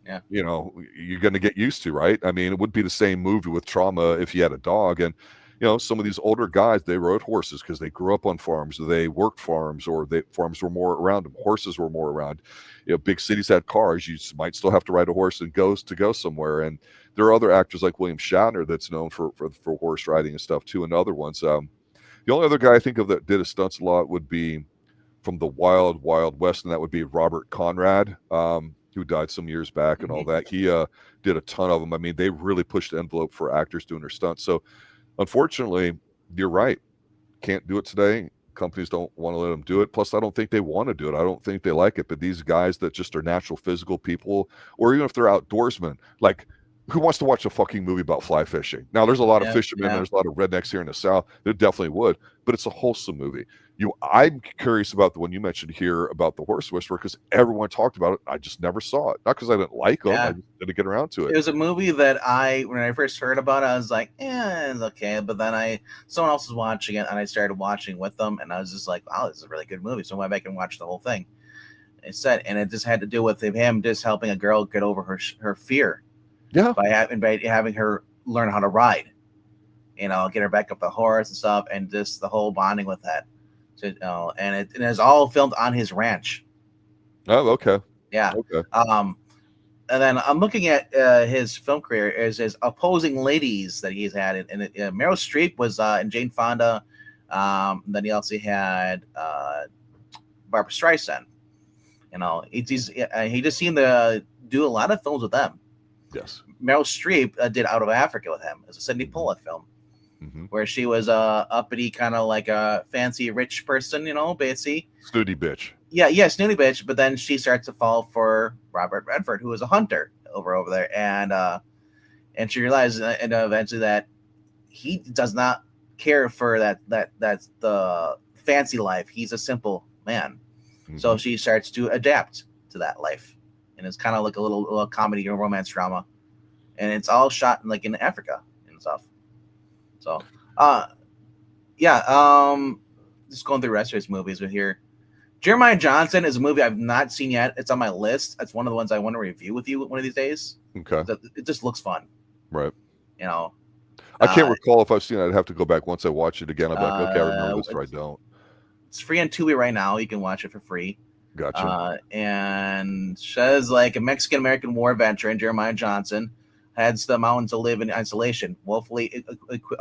Yeah. you're going to get used to, right? I mean, it would be the same movie with Trauma if you had a dog. And some of these older guys, they rode horses because they grew up on farms, or they worked farms, or farms were more around them, horses were more around. Big cities had cars. You might still have to ride a horse and go somewhere. And there are other actors like William Shatner that's known for horse riding and stuff too, and other ones. The only other guy I think of that did a stunts a lot would be from the Wild Wild West, and that would be Robert Conrad, who died some years back and all that. He did a ton of them. I mean, they really pushed the envelope for actors doing their stunts. So unfortunately, you're right. Can't do it today. Companies don't want to let them do it. Plus, I don't think they want to do it. I don't think they like it. But these guys that just are natural physical people, or even if they're outdoorsmen, like who wants to watch a fucking movie about fly fishing? Now, there's a lot of fishermen, there's a lot of rednecks here in the South that definitely would, but it's a wholesome movie. I'm curious about the one you mentioned here about the Horse Whisperer, because everyone talked about it. I just never saw it. Not because I didn't like them. I just didn't get around to it. It was a movie that when I first heard about it, I was like, it's okay. But then someone else was watching it, and I started watching with them, and I was just like, wow, this is a really good movie. So I went back and watched the whole thing. And it just had to do with him just helping a girl get over her fear. Yeah. By having her learn how to ride, get her back up the horse and stuff, and just the whole bonding with that. So, and it is all filmed on his ranch. Oh, okay. Yeah. Okay. And then I'm looking at his film career as his opposing ladies that he's had, and Meryl Streep was in Jane Fonda. Then he also had Barbara Streisand. He just seemed to do a lot of films with them. Yes. Meryl Streep did Out of Africa with him. It was a Sidney Pollack film, where she was a uppity, kind of like a fancy rich person, basically. Snooty bitch. Yeah, snooty bitch. But then she starts to fall for Robert Redford, who is a hunter over there, and she realizes, and eventually that he does not care for that's the fancy life. He's a simple man, so she starts to adapt to that life. And it's kind of like a little comedy or romance drama, and it's all shot in Africa and stuff. So, just going through the rest of his movies with here. Jeremiah Johnson is a movie I've not seen yet. It's on my list. It's one of the ones I want to review with you one of these days. Okay. It just looks fun. Right. I can't recall if I've seen it. I'd have to go back once I watch it again. I'm like, okay, I remember this, or I don't. It's free on Tubi right now. You can watch it for free. Gotcha. And says like a Mexican-American war veteran, Jeremiah Johnson, heads to the mountains to live in isolation, woefully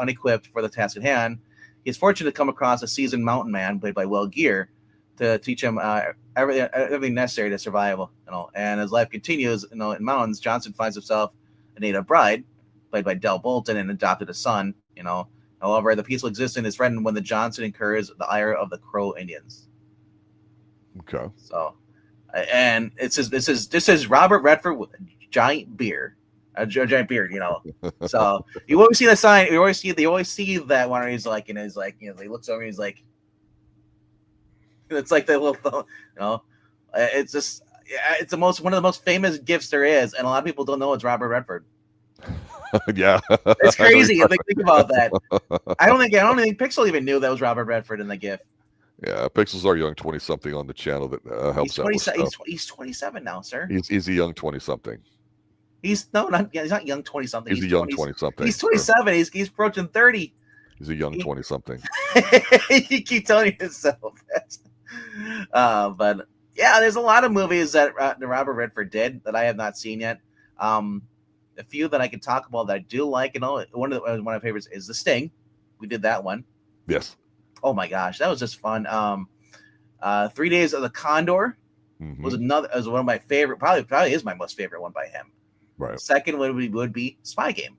unequipped for the task at hand. He is fortunate to come across a seasoned mountain man, played by Will Geer, to teach him everything necessary to survive. And as life continues, in mountains, Johnson finds himself a native bride, played by Del Bolton, and adopted a son. However, the peaceful existence is threatened when the Johnson incurs the ire of the Crow Indians. Okay. So, and this is Robert Redford with a giant beard, giant beard. So you always see the sign. They always see that one. Where he's like, he looks over. And he's like, it's like the little, it's just, it's one of the most famous gifts there is, and a lot of people don't know it's Robert Redford. Yeah, it's crazy. Think about that. I don't think Pixel even knew that was Robert Redford in the gift. Yeah, Pixels are young 20-something on the channel that helps out with stuff. He's 27 now, sir. He's a young 20-something. He's not young 20-something. He's a young 20-something. He's 27. He's approaching 30. He's a young 20-something. You keep telling yourself that. But yeah, there's a lot of movies that Robert Redford did that I have not seen yet. A few that I can talk about that I do like. One of my favorites is The Sting. We did that one. Yes. Oh my gosh, that was just fun. 3 Days of the Condor was one of my favorite. Probably is my most favorite one by him. Right. Second would be Spy Game.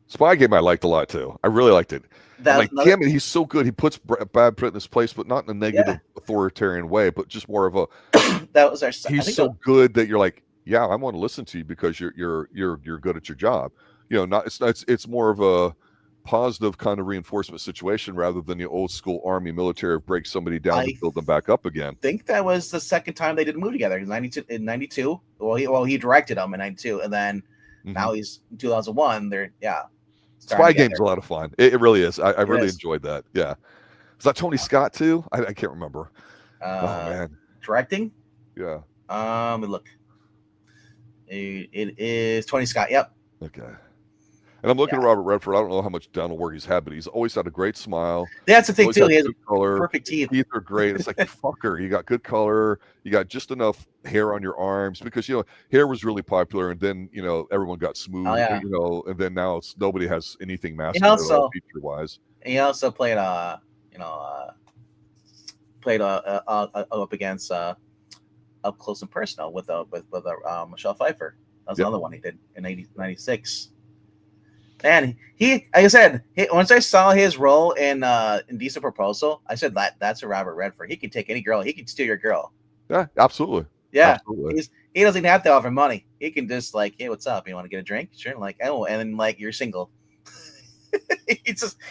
Spy Game I liked a lot too. I really liked it. Damn it, he's so good. He puts Brad Pitt in his place, but not in a negative authoritarian way, but just more of a. That was our. He's so good that you're like, yeah, I want to listen to you because you're good at your job. not it's more of a positive kind of reinforcement situation rather than the old school army military of break somebody down to I build them back up again. think that was the second time they did a movie together. In 92, in 92. Well, he directed them in 92, and then Hmm. now he's in 2001. They're starring Spy Game's together. a lot of fun. It really is. I It really is. enjoyed that. Yeah. Is that Tony Scott too? I can't remember. Oh Uh, man. Directing. Yeah. Look, it is Tony Scott. Yep. Okay. And I'm looking Yeah. at Robert Redford. I don't know how much dental work he's had, but he's always had a great smile. That's the He's thing always too. had He has good color. perfect teeth. Teeth are great. It's like, you fucker, you got good color. You got just enough hair on your arms because, hair was really popular. And then, everyone got Oh smooth, yeah. and then now nobody has anything He masculine at all also feature wise. he also played you know played up against Up Close and Personal with Michelle Pfeiffer. That was Yeah. another one he did in 96. And he, like I said, once I saw his role in Indecent Proposal, I said that's a Robert Redford. He can take any girl. He can steal your girl. Yeah, absolutely. Yeah, Absolutely. he doesn't have to offer money. He can just like, hey, what's up? You want to get a drink? Sure. Like, oh, and then like you're single.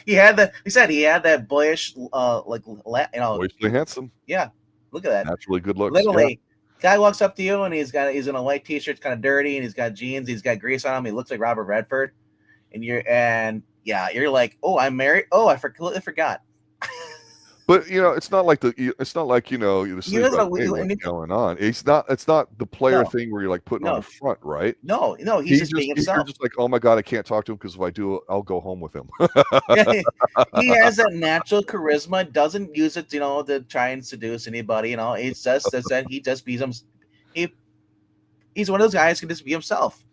He had that. He said he had that boyish, Boyishly handsome. Yeah, look at that. Naturally good looks. Literally, guy walks up to you and he's in a white t-shirt, it's kind of dirty, and he's got jeans. He's got grease on him. He looks like Robert Redford, and you're like, oh, I'm married. Oh, I forgot. But it's not like the sleep doesn't like, know- hey, he- what's he- going on? It's not the player No, thing where you're like putting on a no, front, right? no. He's just being You're himself. just like, oh my god, I can't talk to him because if I do, I'll go home with him. Yeah, he has that natural charisma. Doesn't use it, to try and seduce anybody. It's just that he just be him. He, he's one of those guys who can just be himself.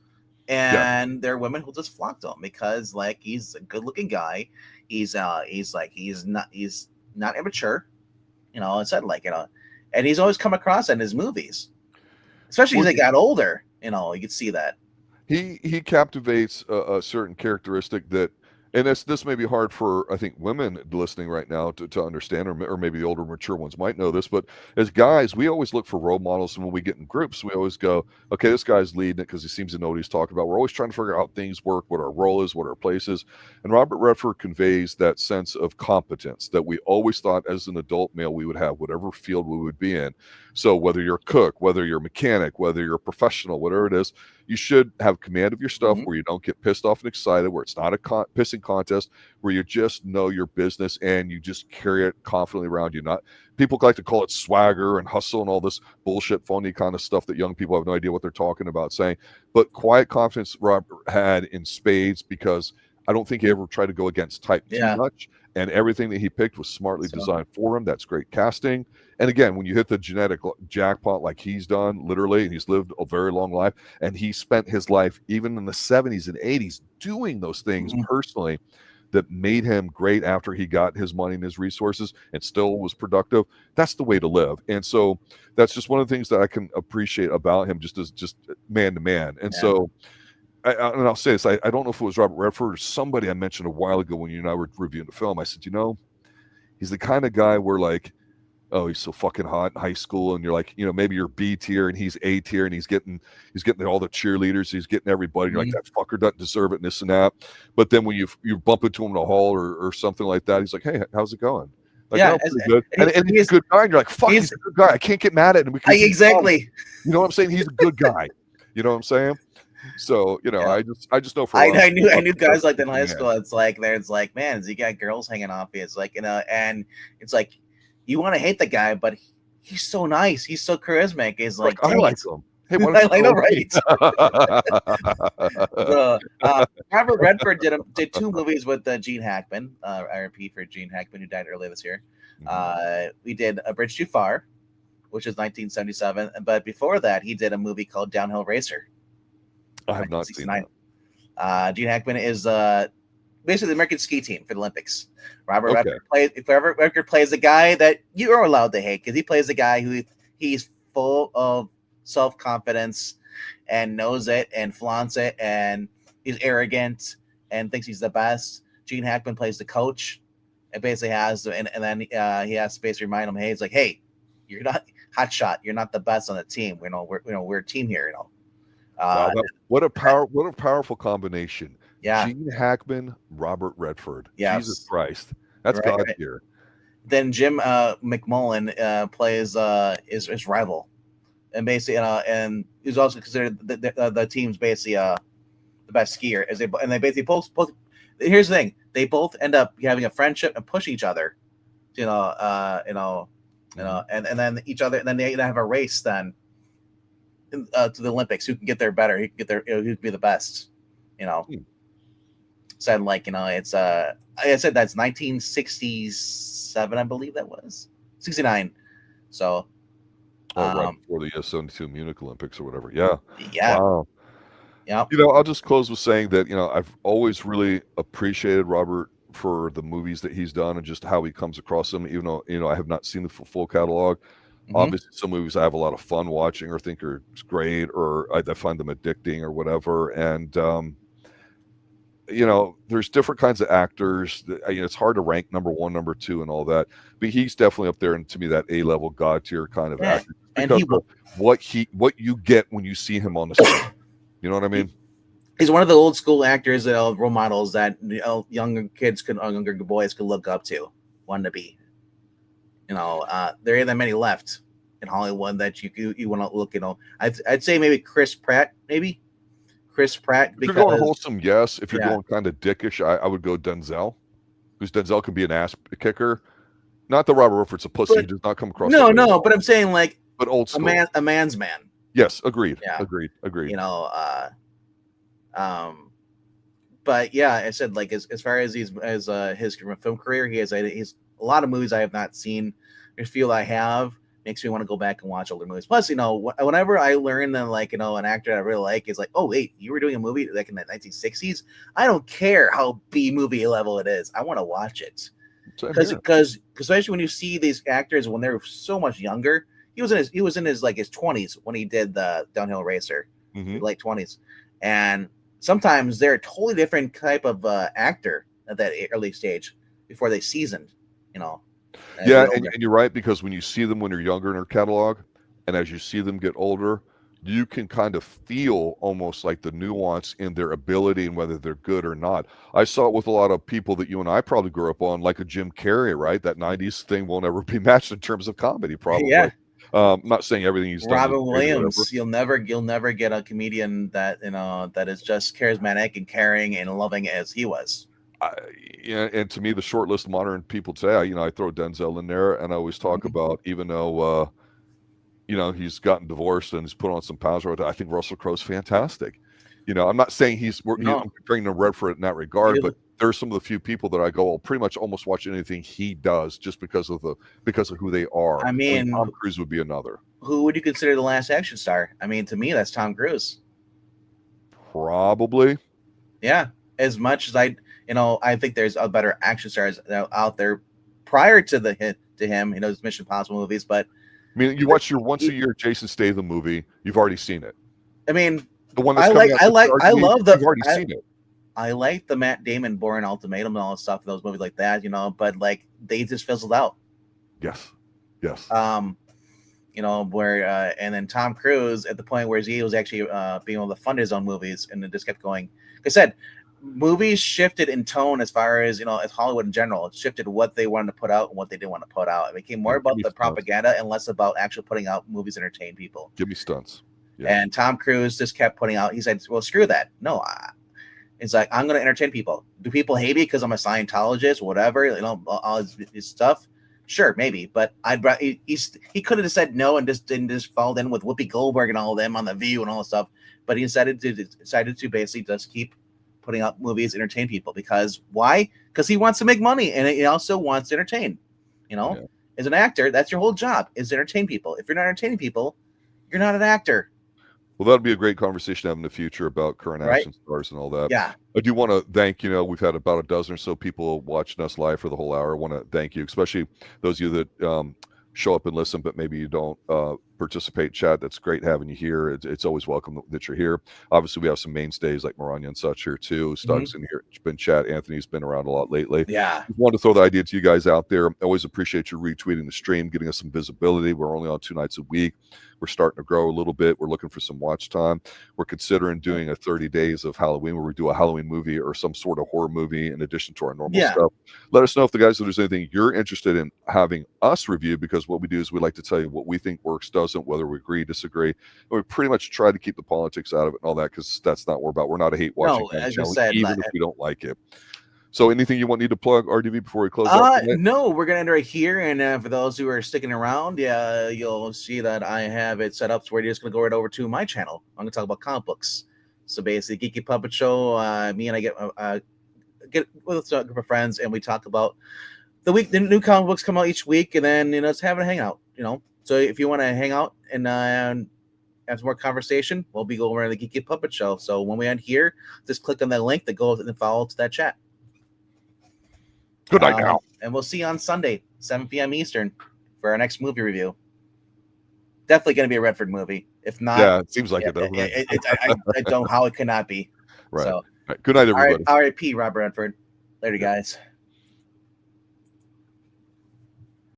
Yeah. And there are women who just flock to him because like he's a good looking guy. He's not immature, and he's always come across that in his movies, especially Well, as they got older. You could see that. he captivates a certain characteristic that, and this may be hard for, I think, women listening right now to understand, or maybe the older mature ones might know this, but as guys, we always look for role models, and when we get in groups, we always go, okay, this guy's leading it because he seems to know what he's talking about. We're always trying to figure out how things work, what our role is, what our place is, and Robert Redford conveys that sense of competence that we always thought as an adult male we would have, whatever field we would be in. So whether you're a cook, whether you're a mechanic, whether you're a professional, whatever it is, you should have command of your stuff, where you don't get pissed off and excited, where it's not a pissing contest, where you just know your business and you just carry it confidently around you. Not people like to call it swagger and hustle and all this bullshit, phony kind of stuff that young people have no idea what they're talking about saying. But quiet confidence Robert had in spades, because I don't think he ever tried to go against type too much. And everything that he picked was smartly designed for him. That's great casting. And again, when you hit the genetic jackpot like he's done, literally, and he's lived a very long life, and he spent his life, even in the 70s and 80s, doing those things personally that made him great after he got his money and his resources and still was productive. That's the way to live. And so that's just one of the things that I can appreciate about him, just as man to man. And so and I'll say this, I don't know if it was Robert Redford or somebody I mentioned a while ago when you and I were reviewing the film. I said, he's the kind of guy where like, oh, he's so fucking hot in high school, and you're like, maybe you're B tier and he's A tier, and he's getting all the cheerleaders, he's getting everybody. You're like, that fucker doesn't deserve it, and this and that. But then when you bump into him in a hall or something like that, he's like, hey, how's it going? Like, oh, pretty good. And he's a good guy, and you're like, fuck, he's a good guy. I can't get mad at him because exactly. You know what I'm saying? He's a good guy. You know what I'm saying? So I just know for I knew guys like that in high school. It's like man, he got girls hanging off you. It's like and it's like you want to hate the guy, but he's so nice. He's so charismatic. It's like I like him. Hey, why don't I know, right? Robert Redford did two movies with Gene Hackman. R.I.P. for Gene Hackman, who died earlier this year. We did A Bridge Too Far, which is 1977, but before that, he did a movie called Downhill Racer. I have not seen that. Gene Hackman is basically the American ski team for the Olympics. Robert Redford plays the guy that you are allowed to hate because he plays the guy who he's full of self-confidence and knows it and flaunts it, and he's arrogant and thinks he's the best. Gene Hackman plays the coach and basically and then he has to basically remind him, hey, you're not hot shot, you're not the best on the team. We're a team here. Wow, what a powerful combination. Yeah. Gene Hackman, Robert Redford. Jesus Yes. Christ. That's Right. God Right. tier. Then Jim McMullen plays his rival, and basically, and he's also considered the team's basically the best skier. As they basically both. Here's the thing: they both end up having a friendship and push each other. You know, and then each other. And then they have a race then to the Olympics. Who can get there better? Who can get there? Who can be the best? You know. Hmm. Said like it's like I said that's 1967, I believe that was 69. So Oh, right um before the 72 Munich Olympics or whatever. Yeah. yeah, Wow. yep, I'll just close with saying that, I've always really appreciated Robert for the movies that he's done and just how he comes across them, even though, I have not seen the full catalog. hmm Obviously, some movies I have a lot of fun watching or think are great, or I find them addicting or whatever. And, there's different kinds of actors that, it's hard to rank number one, number two, and all that. But he's definitely up there, and to me, that A-level God tier kind of yeah, actor and because of what you get when you see him on the screen. You know what I mean? he's one of the old school actors, role models that younger kids could, younger boys could look up to, want to be. There ain't that many left in Hollywood that you want to look. I'd say maybe Chris Pratt, If you're going because wholesome, yes. If you're yeah, going kind of dickish, I would go Denzel, because Denzel can be an ass kicker. Not that Robert Redford's a pussy; he but does not come across that no, way at no, all. but I'm saying like But old school, a man's man. yes, agreed, Yeah, agreed, agreed. you know, uh, um, but yeah, I said like as far as his film career, he's a lot of movies I have not seen. I feel I have makes me want to go back and watch older movies. Plus, whenever I learn that like an actor that I really like is like, oh wait, you were doing a movie like in the 1960s. I don't care how B movie level it is. I want to watch it Same here. because especially when you see these actors when they're so much younger. He was in his like his 20s when he did the Downhill Racer, Hmm. late 20s, and sometimes they're a totally different type of actor at that early stage before they seasoned, you know, as they Yeah, get older. and you're right, because when you see them when you're younger in their catalog, and as you see them get older, you can kind of feel almost like the nuance in their ability and whether they're good or not. I saw it with a lot of people that you and I probably grew up on, like a Jim Carrey, right? That 90s thing will never be matched in terms of comedy, probably. Yeah, I'm not saying everything he's done is Robin great or whatever. Williams. You'll never get a comedian that that is just charismatic and caring and loving as he was. I, yeah, and to me, the short list of modern people today, I throw Denzel in there, and I always talk Mhm. about, even though, he's gotten divorced and he's put on some pounds. I think Russell Crowe's fantastic. I'm not saying No, I'm comparing to Redford in that regard, but there are some of the few people that I go, I'll pretty much almost watch anything he does just because of who they are. I I mean, mean, Tom Cruise would be another. who would you consider the last action star? I mean, to me, that's Tom Cruise. Probably. Yeah, as much as I think there's a better action stars out there prior to the hit to him. His Mission Impossible movies, but I mean, you watch your once a year Jason Statham movie, you've already seen it. I mean, The one that's coming out this year, I love you've already seen it. I like the Matt Damon Bourne Ultimatum and all that stuff, those movies like that, but like they just fizzled out. Yes. Yes. Where and then Tom Cruise at the point where he was actually being able to fund his own movies, and it just kept going. Like I said, movies shifted in tone as far as as Hollywood in general. It shifted what they wanted to put out and what they didn't want to put out. It became more Yeah, about the propaganda and less about actually putting out movies to entertain people. Give me Stunts. Yeah. And Tom Cruise just kept putting out. He said, "Well, screw that. No, it's like I'm going to entertain people. Do people hate me because I'm a Scientologist, or whatever? All his stuff." Sure, maybe, but he could have said no and just followed in with Whoopi Goldberg and all of them on The View and all that stuff. But he decided to basically just keep putting out movies, entertain people. Because why? Because he wants to make money, and he also wants to entertain. Yeah. As an actor, that's your whole job, is to entertain people. If you're not entertaining people, you're not an actor. Well, that'll be a great conversation to have in the future about current action stars and all that. Yeah. I do want to thank, we've had about a dozen or so people watching us live for the whole hour. I want to thank you, especially those of you that show up and listen, but maybe you don't participate, chat. That's great having you here. It's always welcome that you're here. Obviously, we have some mainstays like Maranya and such here too. Stug's in here, been chat. Anthony's been around a lot lately. Yeah. Just wanted to throw the idea to you guys out there. I always appreciate you retweeting the stream, getting us some visibility. We're only on 2 nights a week. We're starting to grow a little bit. We're looking for some watch time. We're considering doing a 30 days of Halloween where we do a Halloween movie or some sort of horror movie in addition to our normal stuff. Let us know if there's anything you're interested in having us review, because what we do is we like to tell you what we think works, doesn't, whether we agree, disagree. And we pretty much try to keep the politics out of it and all that, because that's not what we're about. We're not a hate watching kind of channel, even if we don't like it. So anything you need to plug, RDV, before we close out tonight? No, we're going to end right here. And for those who are sticking around, you'll see that I have it set up to where you're just going to go right over to my channel. I'm going to talk about comic books. So basically, Geeky Puppet Show, me and I get with a group of friends, and we talk about the new comic books come out each week, and then, it's having a hangout, So if you want to hang out and have some more conversation, we'll be going over to the Geeky Puppet Show. So when we end here, just click on that link that goes and follow to that chat. Good night now. And we'll see you on Sunday, 7 p.m. Eastern, for our next movie review. Definitely going to be a Redford movie. If not, it seems like it, doesn't it? I don't know how it cannot be. Right. So, right. Good night, everybody. R.I.P. Robert Redford. Later, guys.